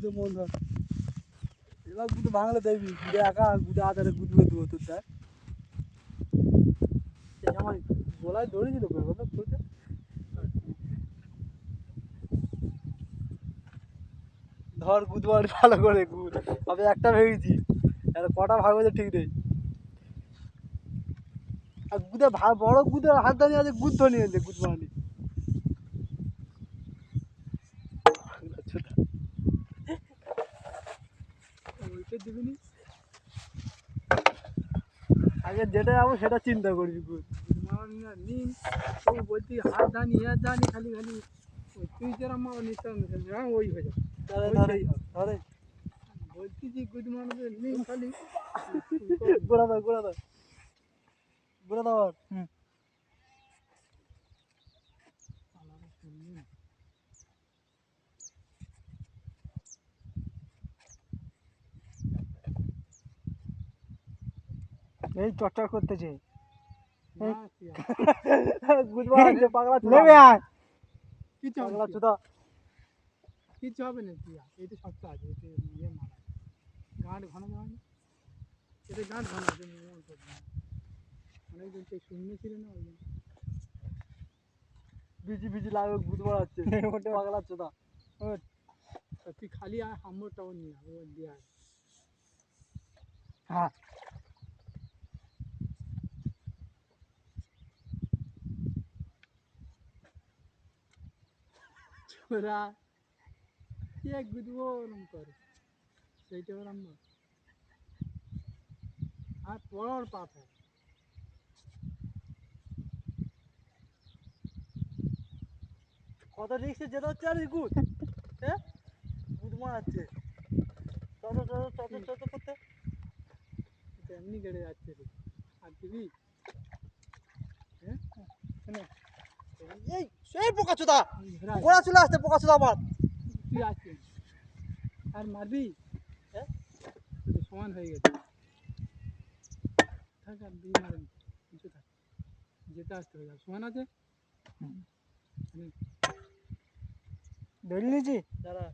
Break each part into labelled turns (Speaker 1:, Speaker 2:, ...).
Speaker 1: গুদে মন ধর এবার গুদে ভাঙলে দেখবি গুদে একা গুদে আধারে গুদবে দেবো তোর দেখ আমার গলায় দড়ি দিল কথা খুঁজে ধর গুদ মার ভালো করে গুদ আমি একটা ভেবেছি আর কটা ভাগবে ঠিক নেই আর গুদে বড় গুদে হাত ধরে আছে গুদ ধরে নিয়েছে গুদ মারানি ওইটা দিবিনি আগে যেটা যাবো সেটা চিন্তা করবি গুদ মারানি না নিন ও বলছি হাত দানি হাত দানি খালি খালি তুই যেরকম মারা নিতে হ্যাঁ ওই হয়ে যাবে ধরে বলছি যে গুদ মারবে নিন খালি গোড়া দাও গোড়া দাও গোড়া দাও এই চর্চা করতেছে কিছু হবে না এটা সস্তা আছে ইয়ে মারা গাঁট ঘন হয় এটা গাঁট ঘন আছে অনেকদিন সেই শূন্য ছিল না ওই বিজি বিজি লাগবে গুদ মারাচ্ছে ওটা পাগলা চোদা তুই খালি হাম্বরটাও নিয়ে ও দিয়ে হ্যাঁ ছোড়া কি এক গুদবো ওরম করে সেইটা ওরম আর পর পাপ হয় কত রিক্সে যেতে হচ্ছে আর গুদ হ্যাঁ গুদ মারাচ্ছে চত করতে এমনি কেটে যাচ্ছে রে আর দিবি হ্যাঁ এই সেই পোকা চোদা গোড়া চলে আসতে পোকা চোদা আমার তুই আসছিস আর মারবি হ্যাঁ সমান হয়ে গেছে থাক আর দুই মারেন কিছু থাক যেতে আসতে হয়ে যাবে সমান আছে ধরে নিয়েছি দাঁড়া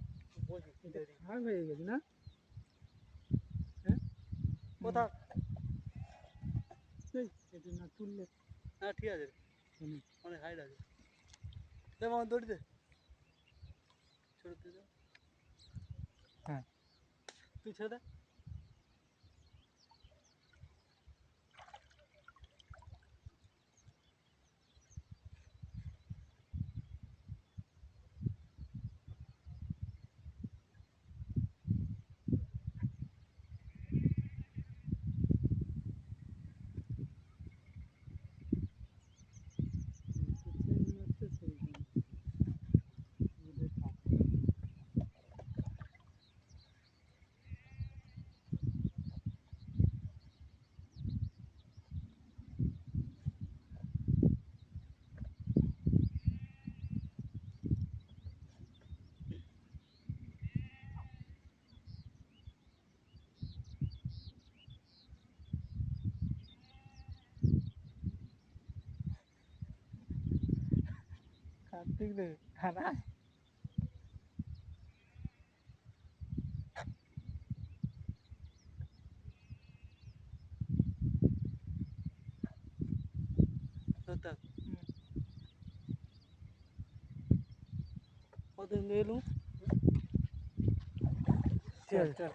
Speaker 1: ভাগ হয়ে গেছে না হ্যাঁ কোথা এটা না তুললে হ্যাঁ ঠিক আছে অনেক হাইট আছে দে মামা দৌড়ি দে ছেড়ে দে হ্যাঁ তুই ছেড়ে দে কার্তিক রে খানা কত নিলু ঠিক আছে